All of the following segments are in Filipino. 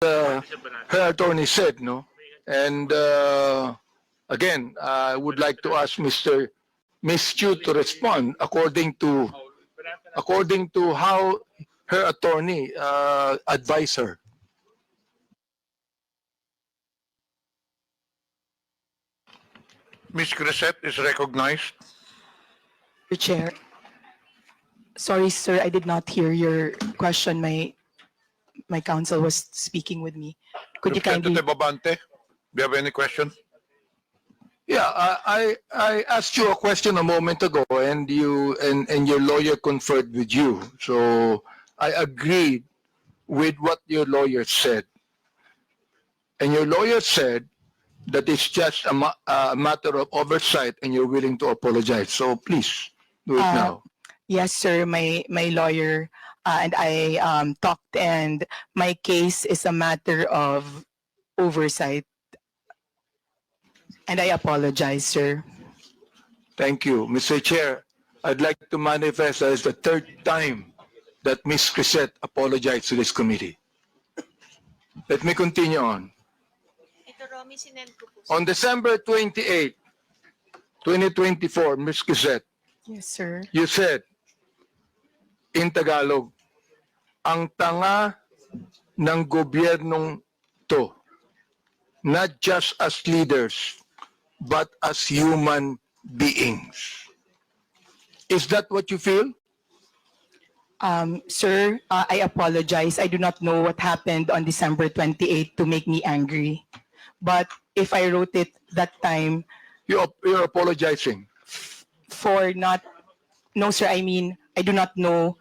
her attorney said, no? And again, I would like to ask Ms. Chu to respond according to how her attorney advised her. Ms. Crescent is recognized. Mr. Chair. Sorry, sir, I did not hear your question. My counsel was speaking with me. Could you kindly? Representative Abante, do you have any question? Yeah, I asked you a question a moment ago, and your lawyer conferred with you. So I agreed with what your lawyer said, and your lawyer said that it's just a matter of oversight, and you're willing to apologize. So please do it now. Yes, sir. My lawyer and I talked, and my case is a matter of oversight. And I apologize, sir. Thank you, Mr. Chair. I'd like to manifest that it's the third time that Ms. Crisette apologized to this committee. Let me continue on. On December 28, 2024, Ms. Crisette, Yes, sir. you said in Tagalog, ang tanga ng gobyernong to, not just as leaders, but as human beings. Is that what you feel? Sir, I apologize. I do not know what happened on December 28 to make me angry. But if I wrote it that time You're apologizing. for not, no, sir, I mean, I do not know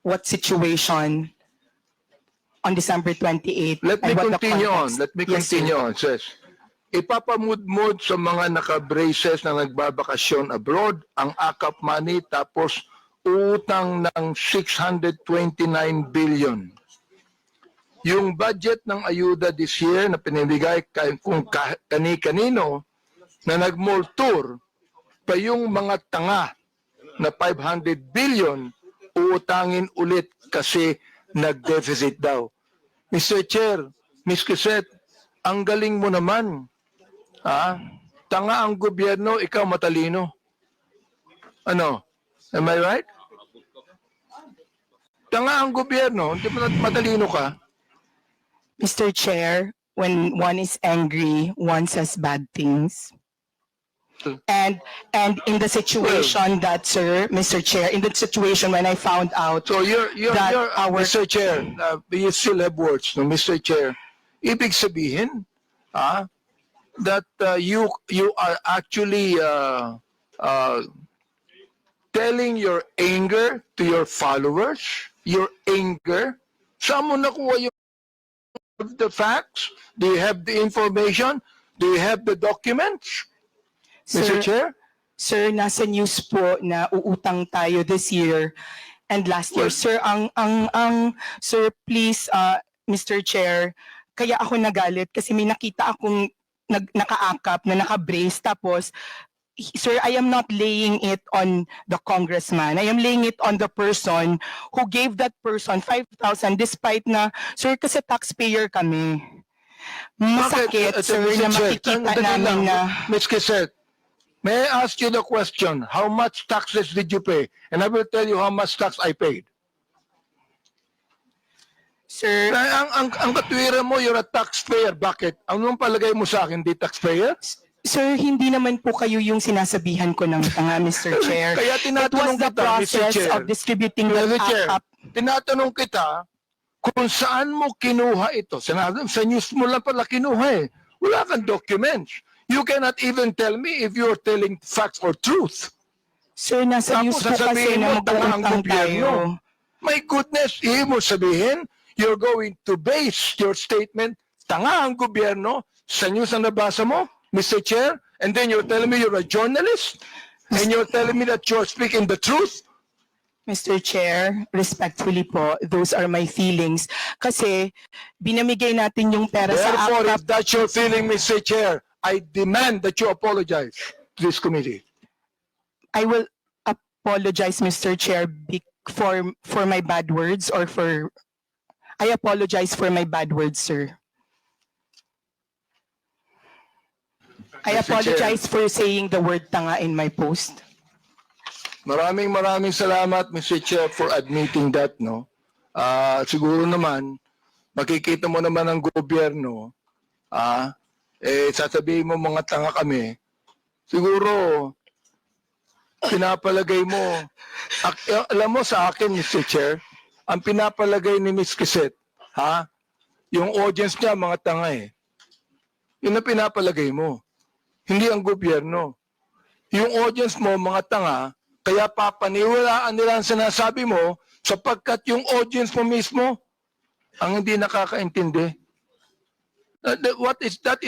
what situation on December 28. Let me and what the continue on. context. Let me Yes, sir. continue on. It says, ipapamudmud sa mga naka-braces na nagbabakasyon abroad ang AKAP money tapos utang ng 629 billion. Yung budget ng ayuda this year na pinibigay kung kani-kanino na nag-mall tour pa yung mga tanga na 500 billion uutangin ulit kasi nag-deficit daw. Mr. Chair, Ms. Crisette, ang galing mo naman. Tanga ang gobyerno, ikaw matalino. Ano? Am I right? Tanga ang gobyerno, hindi matalino ka. Mr. Chair, when one is angry, one says bad things. And in the situation that, sir, Mr. Chair, in the situation when I found out So you're that our Mr. Chair, you still have words, no, Mr. Chair. Ibig sabihin, that you are actually telling your anger to your followers, your anger. Saan mo nakuha yung the facts? Do you have the information? Do you have the documents? Mr. Chair? Sir, nasa news po na uutang tayo this year and last year. Well, Sir, sir, please, Mr. Chair, kaya ako nagalit kasi may nakita akong nakaakap na naka-brace tapos sir, I am not laying it on the congressman. I am laying it on the person who gave that person 5,000 despite na, sir, kasi taxpayer kami. Masakit, sir, Mr. na Chair, makikita dali namin lang. na... Ms. Crisette, may I ask you the question, how much taxes did you pay? And I will tell you how much tax I paid. Sir, Ang katwiran mo, you're a taxpayer. Bakit? Anong palagay mo sa akin, di taxpayer? Sir, hindi naman po kayo yung sinasabihan ko ng tanga, Mr. Chair. Kaya It tinatanong was the kita, Mr. process Chair. of distributing the Mr. Chair, up. tinatanong kita kung saan mo kinuha ito. Sa news mo lang pala kinuha eh. Wala kang documents. You cannot even tell me if you're telling facts or truth. Sir, nasa news po kasi sasabihin na mo, tanga ang mag-uutang gobyerno. tayo. My goodness, ibig mo sabihin, you're going to base your statement, tanga ang gobyerno, sa news na nabasa mo, Mr. Chair, and then you're telling me you're a journalist, and you're telling me that you're speaking the truth? Mr. Chair, respectfully po, those are my feelings. Kasi binamigay natin yung pera sa Therefore, AKAP. if that's your feeling, Mr. Chair, I demand that you apologize to this committee. I will apologize, Mr. Chair, for my bad words or for... I apologize for my bad words, sir. I Mr. apologize for saying the word tanga in my post. Maraming salamat, Mr. Chair, for admitting that, no? Siguro naman, makikita mo naman ang gobyerno, sasabihin mo mga tanga kami, siguro, pinapalagay mo, alam mo sa akin, Mr. Chair, ang pinapalagay ni Ms. Kiset, yung audience niya, mga tanga eh. Yun ang pinapalagay mo. Hindi ang gobyerno. Yung audience mo, mga tanga, kaya papaniwalaan nila ang sinasabi mo sapagkat yung audience mo mismo ang hindi nakakaintindi. That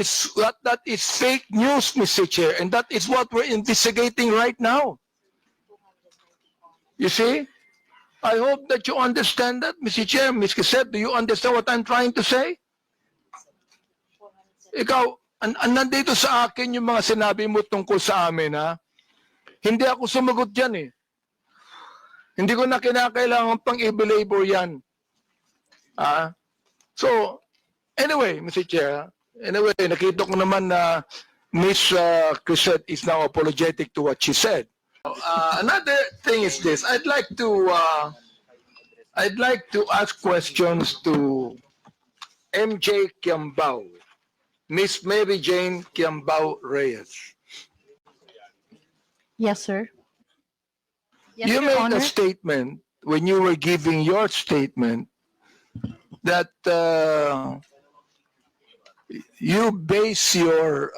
is fake news, Mr. Chair, and that is what we're investigating right now. You see? I hope that you understand that, Mr. Chair. Ms. Quezet, do you understand what I'm trying to say? Ikaw, nandito sa akin yung mga sinabi mo tungkol sa amin, ha? Hindi ako sumagot dyan, eh. Hindi ko na kinakailangan pang i-belabor yan. So, anyway, Mr. Chair, nakita ko naman na Ms. Quezet is now apologetic to what she said. Another thing is this. I'd like to ask questions to MJ Kiambao, Miss Mary Jane Kiambao Reyes. Yes, sir. Yes, You Your made Honor. a statement when you were giving your statement that you base your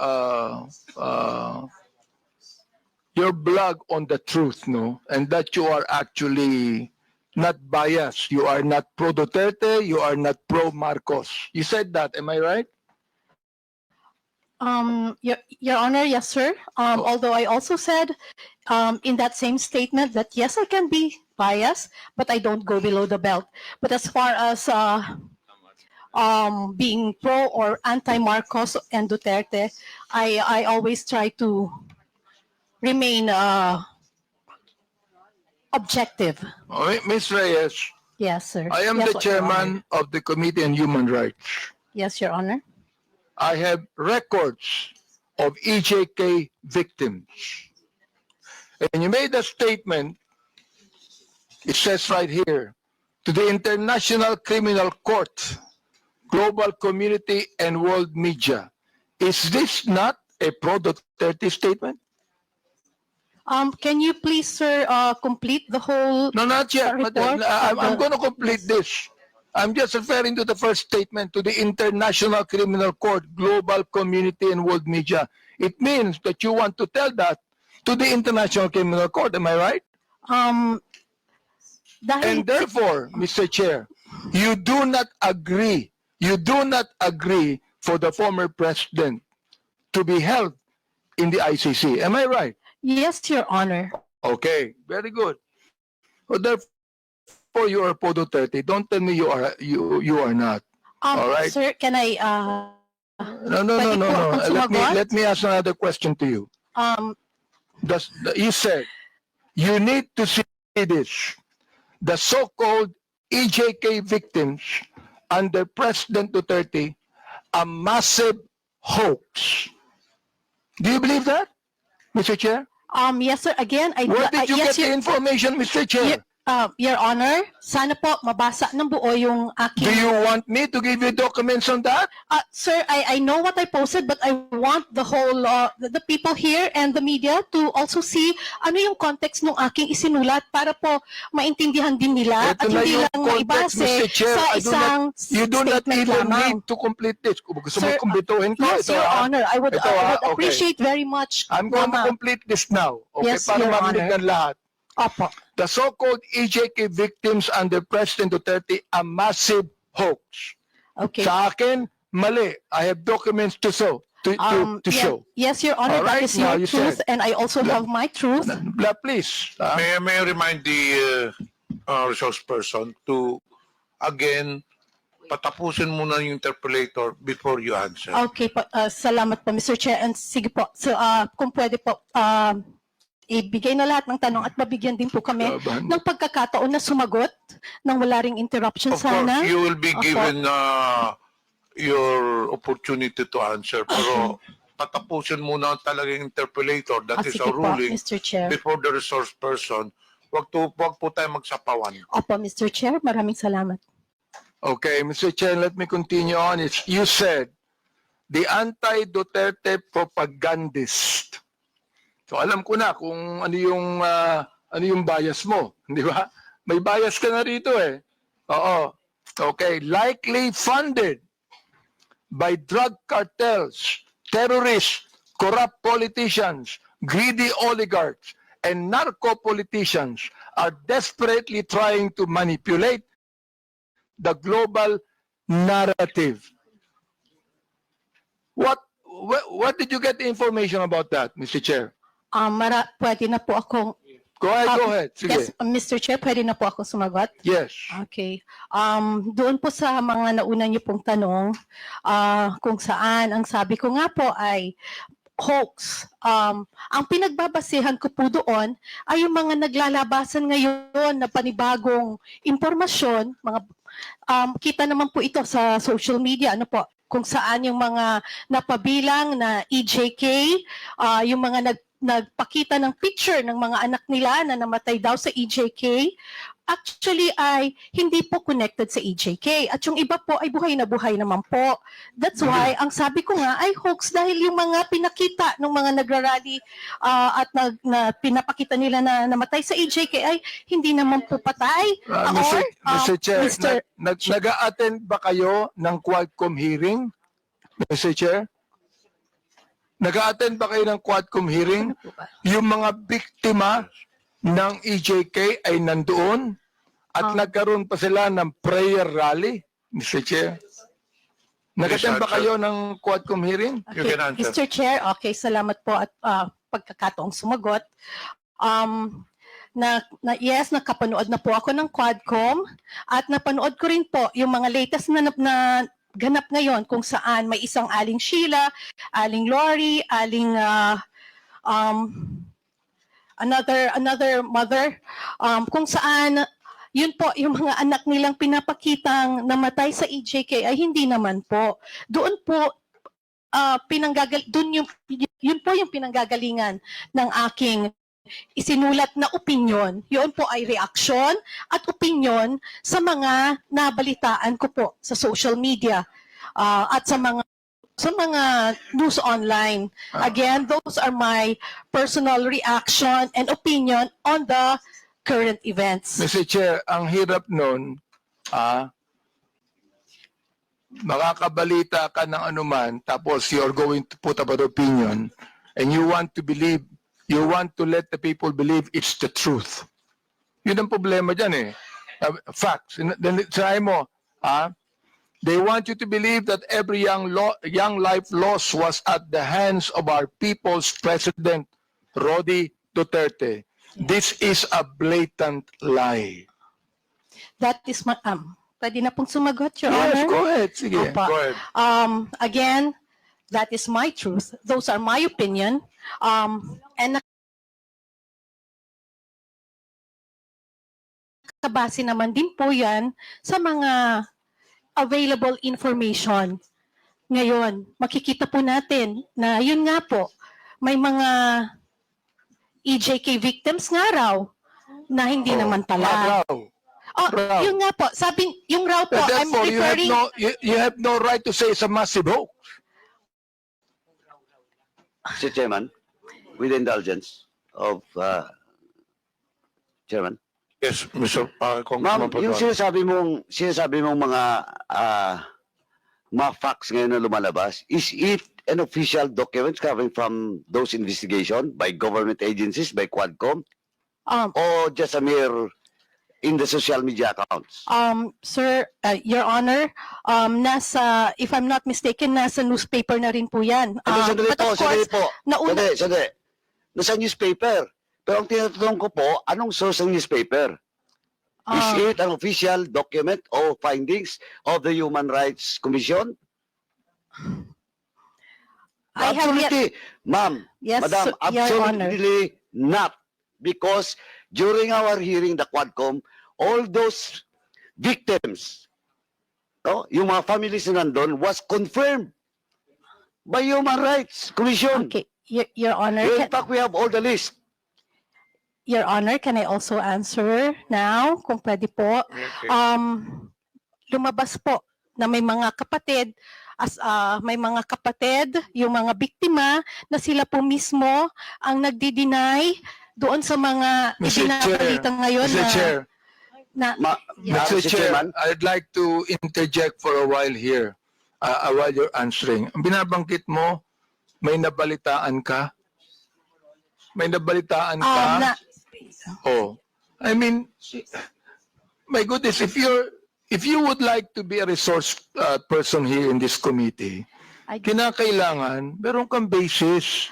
blog on the truth, no? And that you are actually not biased. You are not pro Duterte. You are not pro Marcos. You said that. Am I right? Your Honor, yes, sir. Although I also said in that same statement that yes, I can be biased, but I don't go below the belt. But as far as being pro or anti-Marcos and Duterte, I always try to remain objective. Ms. Reyes, Yes, sir. I am Yes, the Your Honor. chairman of the Committee on Human Rights. Yes, Your Honor. I have records of EJK victims. And you made a statement, it says right here, to the International Criminal Court, global community, and world media. Is this not a pro-Duterte statement? Can you please, sir, complete the whole? No, not yet. Report I'm of the- going to complete this. I'm just referring to the first statement, to the International Criminal Court, global community, and world media. It means that you want to tell that to the International Criminal Court. Am I right? Dahil And therefore, Mr. Chair, you do not agree for the former president to be held in the ICC. Am I right? yes, Your Honor. Okay, very good. So therefore, you are pro Duterte. Don't tell me you are not. All right. Sir, can I No. Pwede po akong sumagot? Let me ask another question to you. You said you need to see this. The so-called EJK victims under President Duterte, a massive hoax. Do you believe that, Mr. Chair? yes, sir. Again, Where did you yes, get the information, Mr. Chair? Your Honor, sana po mabasa ng buo yung Do aking... you want me to give you documents on that? Sir, I know what I posted, but I want the whole, the people here and the media to also see ano yung context ng aking isinulat para po maintindihan din nila Ito at na hindi yung lang context, maibase Mr. Chair. sa isang You do not statement even lamang. need to complete this. Kung gusto mo Sir, kumbituhin ko, Yes, ito Your ah. Honor. I would Ito, okay. appreciate very much. I'm going to complete this now. Okay, Yes, para Your marinig Honor. ng lahat. Opo. The so-called EJK victims under President Duterte, a massive hoax. Okay. Sa akin, mali. I have documents to show. To show. Yes, Your Honor, All right, that is now your you truth, said. and I also have my truth. Please. May I remind the resource person to, again, patapusin muna yung interpolator before you answer. Okay po, salamat po, Mr. Chair. And sige po, so, kung pwede po, ibigay na lahat ng tanong at mabigyan din po kami Laban. ng pagkakataon na sumagot nang wala ring interruption Of sana. course, you will be Opo. given your opportunity to answer. Pero patapusin muna talagang interpolator. That is Sige a po, ruling Mr. Chair. before the resource person. Wag po tayo magsapawan. Opo, Mr. Chair, maraming salamat. Okay, Mr. Chair, let me continue on. You said the anti-Duterte propagandist. So alam ko na kung ano yung bias mo, di ba? May bias ka na rito eh. Oo. Okay, likely funded by drug cartels, terrorists, corrupt politicians, greedy oligarchs, and narco politicians are desperately trying to manipulate the global narrative. What did you get the information about that, Mr. Chair? Pwede na po akong... Go ahead. Sige. Yes, Mr. Chair, pwede na po akong sumagot. Yes. Okay. Doon po sa mga nauna niyo pong tanong, kung saan, ang sabi ko nga po ay hoax. Ang pinagbabasehan ko po doon ay yung mga naglalabasan ngayon na panibagong impormasyon, kita naman po ito sa social media, ano po, kung saan yung mga napabilang na EJK, yung mga nagpakita ng picture ng mga anak nila na namatay daw sa EJK, actually ay hindi po connected sa EJK. At yung iba po ay buhay na buhay naman po. That's why, ang sabi ko nga ay hoax dahil yung mga pinakita ng mga nagrarally at pinapakita nila na namatay sa EJK ay hindi naman po patay. Mr. Chair, Mr. nag-a-attend ba kayo ng Quadcom hearing? Mr. Chair? Nag-a-attend ba kayo ng Quadcom hearing? Yung mga biktima ng EJK ay nandoon at nagkaroon pa sila ng prayer rally, Mr. Chair. Nag-attend ba kayo ng Quadcom hearing? You can answer. Mr. Chair, okay, salamat po at pagkakataong sumagot. Yes, nakapanood na po ako ng Quadcom at napanood ko rin po yung mga latest na ganap ngayon kung saan may isang Aling Sheila, Aling Lori, Aling another mother, kung saan yun po yung mga anak nilang pinapakitang namatay sa EJK ay hindi naman po. Doon po yun po yung pinanggagalingan ng aking isinulat na opinyon. Yun po ay reaksyon at opinyon sa mga nabalitaan ko po sa social media at sa mga news online. Again, those are my personal reaction and opinion on the current events. Mr. Chair, ang hirap nun, makakabalita ka ng anuman, tapos you're going to put up an opinion, and you want to let the people believe it's the truth. Yun ang problema dyan eh. Facts. Sinabi mo, they want you to believe that every young life lost was at the hands of our people's president, Rody Duterte. This is a blatant lie. That is my pwede na pong sumagot, Your Yes, Honor. go ahead. Sige. Opo. Go ahead. Again, that is my truth. Those are my opinion. And nakabase naman din po yan sa mga available information. Ngayon, makikita po natin na yun nga po, may mga EJK victims nga raw na hindi naman pala. Raw. Raw. Yun nga po, sabi, yung raw po, I'm Therefore, referring... you have no right to say it's a massive hoax. Mr. Chairman, with the indulgence of Chairman. Yes, Mr. Ma'am, Congressman yung Paduan. sinasabi mong mga facts ngayon na lumalabas, is it an official document coming from those investigation by government agencies, by Quadcom, or just a mere in the social media accounts? Sir, Your Honor, if I'm not mistaken, nasa newspaper na rin po yan. Sandali But of course, po. nauna- Sandali. Nasa newspaper. Pero ang tinatanong ko po, anong source ng newspaper? Is it an official document or findings of the Human Rights Commission? I have yet, Absolutely. Ma'am, Yes, Madam, Your Honor. absolutely not. Because during our hearing, the Quadcom, all those victims, no, yung mga families na nandun, was confirmed by Human Rights Commission. Okay, Your Honor, In fact, we have all the list. Your Honor, can I also answer now? Kung pwede po. Okay. Lumabas po na may mga kapatid, may mga kapatid, yung mga biktima, na sila po mismo ang nagdi-deny doon sa mga Mr. Chair, ibinabalita ngayon Mr. Chair, Mr. Mr. Chair, Chairman, I'd like to interject for a while here, while you're answering. Ang binabangkit mo, may nabalitaan ka? May nabalitaan ka? Oh, I mean, my goodness, if you would like to be a resource person here in this committee, kinakailangan meron kang basis,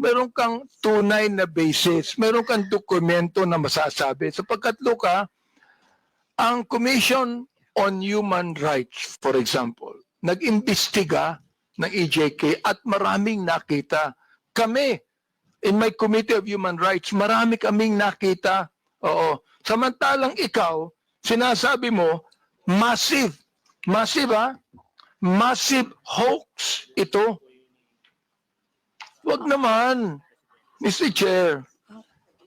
meron kang tunay na basis, meron kang dokumento na masasabi. Sapagkat Luka, ang Commission on Human Rights, for example, nag-imbestiga ng EJK at maraming nakita. Kami, in my Committee of Human Rights, marami kaming nakita. Oo. Samantalang ikaw, sinasabi mo, massive hoax ito. Wag naman, Mr. Chair.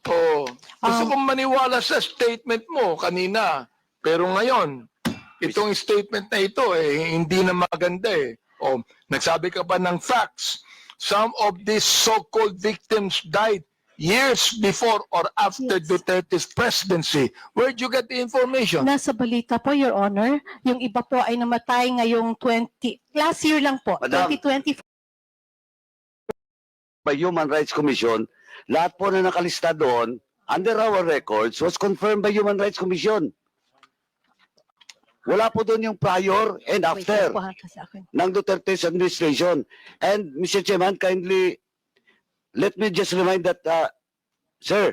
Oh, gusto kong maniwala sa statement mo kanina. Pero ngayon, itong statement na ito, hindi na maganda eh. Oh, nagsabi ka ba ng facts? Some of these so-called victims died years before or after Duterte's presidency. Where'd you get the information? Nasa balita po, Your Honor. Yung iba po ay namatay ngayong last year lang po, Madam. 2020. by Human Rights Commission, lahat po na nakalista doon, under our records, was confirmed by Human Rights Commission. Wala po doon yung prior and after Wait, kuha ka sa akin. ng Duterte's administration. And Mr. Chairman, kindly let me just remind that, sir,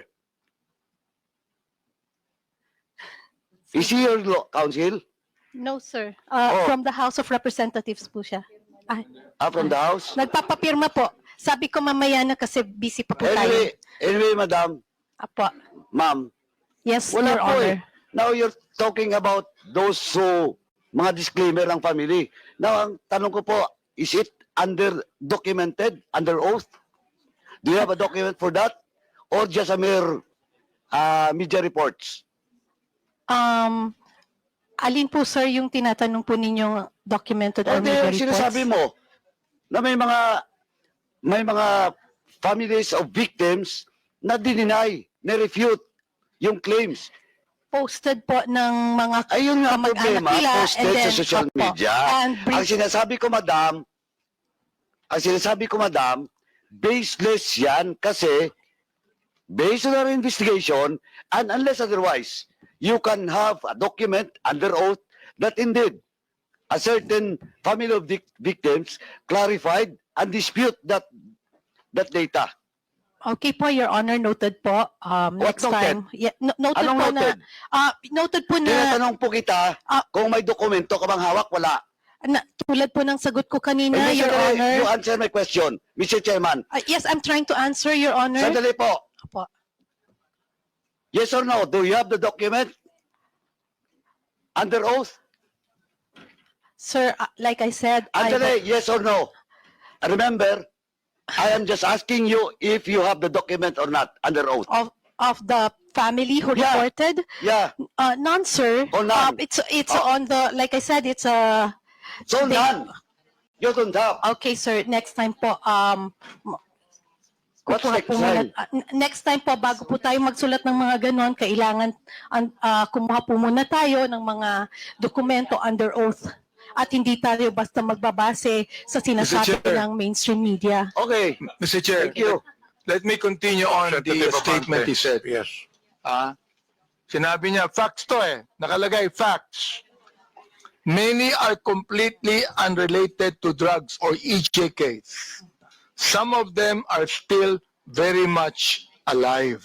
is he your counsel No, sir. Oh. From the House of Representatives po siya. from the House? Nagpapapirma po. Sabi ko mamaya na kasi busy pa po tayo. Anyway, madam, Apo. ma'am, Yes, wala Your po Honor. eh. Now you're talking about those mga disclaimer ng family. Now, ang tanong ko po, is it documented, under oath? Do you have a document for that? Or just a mere media reports? Alin po, sir, yung tinatanong po ninyong documented or Hindi, media reports? sinasabi mo na may mga families of victims na deny, na-refute yung claims. Posted po ng mga Ayun nga ang kamag-anak problema, nila, posted and then, sa social opo, media. and Ang sinasabi ko, madam, baseless yan kasi based on our investigation and unless otherwise, you can have a document under oath that indeed a certain family of victims clarified and dispute that data. Okay po, Your Honor, noted po. What Next noted? time. Yeah, noted Anong po noted? noted po na, Tinatanong po kita kung may dokumento ka bang hawak, wala. tulad po ng sagot ko kanina, Hindi, Your sandali, Honor. you answer my question, Mr. Chairman. Yes, I'm trying to answer, Your Honor. Sandali po. Opo. Yes or no? Do you have the document? Under oath? Sir, like I said, Andale, yes or no? Remember, I am just asking you if you have the document or not under oath. of the family who Yeah. reported, Yeah. none, sir. Oh, none. It's Oh. on the, like I said, it's a. So They- none. You don't have. Okay, sir. Next time po, What's kukuha next po muna- time? next time po, bago po tayo magsulat ng mga ganon, kailangan kumuha po muna tayo ng mga dokumento under oath. At hindi tayo basta magbabase sa sinasabi Chair. ng mainstream media. Okay. Mr. Chair, Thank you. let me continue on the Representative statement Abante. he said. Yes. Sinabi niya, facts to nakalagay, facts. Many are completely unrelated to drugs or EJK. Some of them are still very much alive.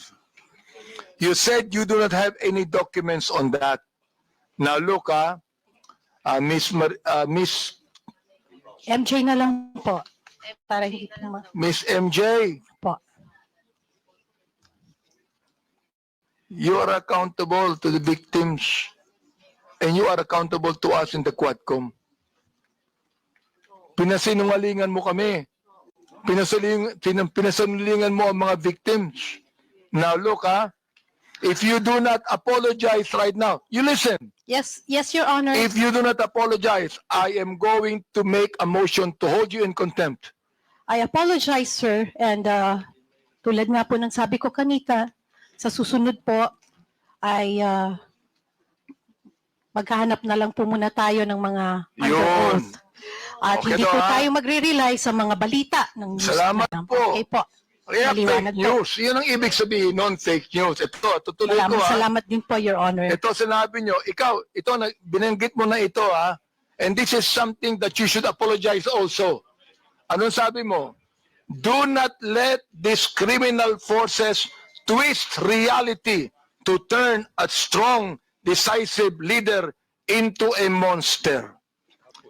You said you do not have any documents on that. Now look, Miss MJ na lang po. Para hindi po Miss MJ, po. You are accountable to the victims and you are accountable to us in the Quadcom. Pinasinungalingan mo kami. Pinasinungalingan mo ang mga victims. Now look, if you do not apologize right now, you listen. Yes, Your Honor. If you do not apologize, I am going to make a motion to hold you in contempt. I apologize, sir. And tulad nga po ng sabi ko kanita, sa susunod po ay maghahanap na lang po muna tayo ng mga under Yun. oath. At Okay hindi to, po ha? tayo magre-rely sa mga balita ng news. Salamat na lang. po. Okay po. Kaya Maliwanag fake po. news. Yun ang ibig sabihin, non-fake news. Ito, tutuloy ko Salamat din po, Your Honor. Ito sinabi nyo, ikaw, ito, binanggit mo na ito and this is something that you should apologize also. Anong sabi mo? Do not let these criminal forces twist reality to turn a strong, decisive leader into a monster.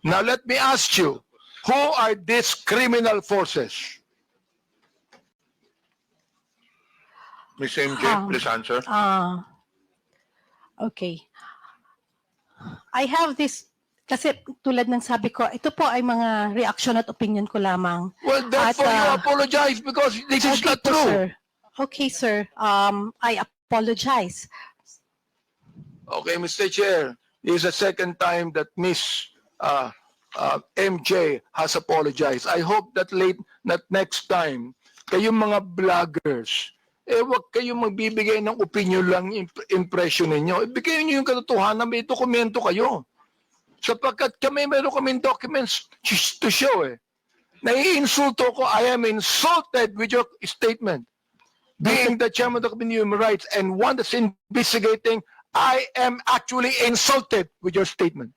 Now let me ask you, who are these criminal forces? Ms. MJ, please answer. Okay. I have this, kasi tulad ng sabi ko, ito po ay mga reaction at opinion ko lamang. Well, therefore At, you apologize because this is Okay not po, true. sir. Okay, sir. I apologize. Okay, Mr. Chair, this is the second time that Miss MJ has apologized. I hope that next time, kayong mga vloggers, wag kayong magbibigay ng opinion lang, impression ninyo. Ibigay niyo yung katotohanan, may dokumento kayo. Sapagkat meron kaming documents to show Naiinsulto ko, I am insulted with your statement. Being the chairman of the Committee on Human Rights and one that's investigating, I am actually insulted with your statement.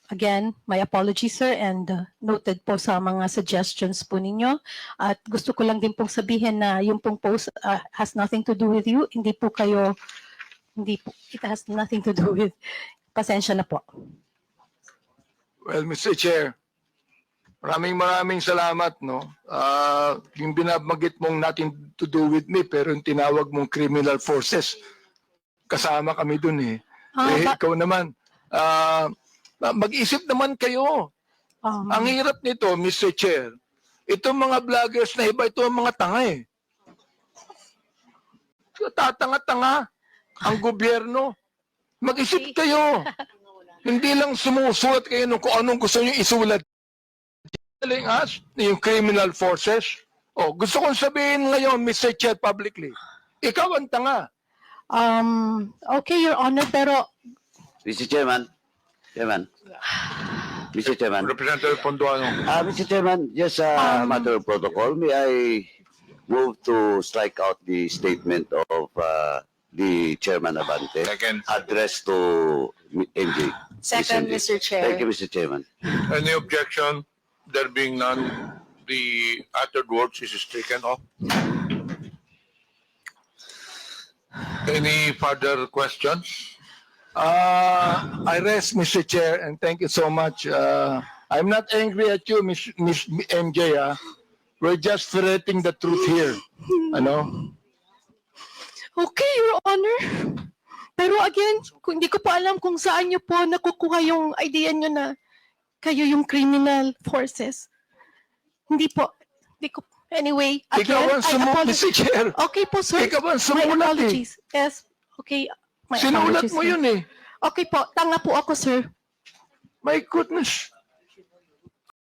Again, my apologies, sir, and noted po sa mga suggestions po ninyo. At gusto ko lang din pong sabihin na yung pong post has nothing to do with you. Hindi po, it has nothing to do with, pasensya na po. Well, Mr. Chair, maraming salamat, no? Yung binabagit mong nothing to do with me, pero yung tinawag mong criminal forces, kasama kami dun ikaw naman, mag-isip naman kayo. Ang hirap nito, Mr. Chair, itong mga vloggers na iba, ito ang mga tanga Tatanga-tanga ang gobyerno. Mag-isip kayo. Hindi lang sumusulat kayo kung anong gusto nyo isulat. Telling us, yung criminal forces. Gusto kong sabihin ngayon, Mr. Chair, publicly, ikaw ang tanga. Okay, Your Honor, pero Mr. Chairman. Mr. Chairman. Representative Ponduano. Mr. Chairman, just a matter of protocol. May I move to strike out the statement of the Chairman Abante Second. addressed to MJ? Second, Mr. Chair. Thank you, Mr. Chairman. Any objection? There being none, the uttered words is stricken off. Any further questions? I rest, Mr. Chair, and thank you so much. I'm not angry at you, Miss MJ. We're just ferreting the truth here. okay, Your Honor. Pero again, hindi ko pa alam kung saan niyo po nakukuha yung idea niyo na kayo yung criminal forces. Hindi po. Anyway, Ikaw again, ang Mr. Chair. Okay po, sir. Ikaw ang My sumulat apologies. Yes. Okay. My Sinulat apologies, mo sir. yun Okay po. Tanga po ako, sir. My goodness.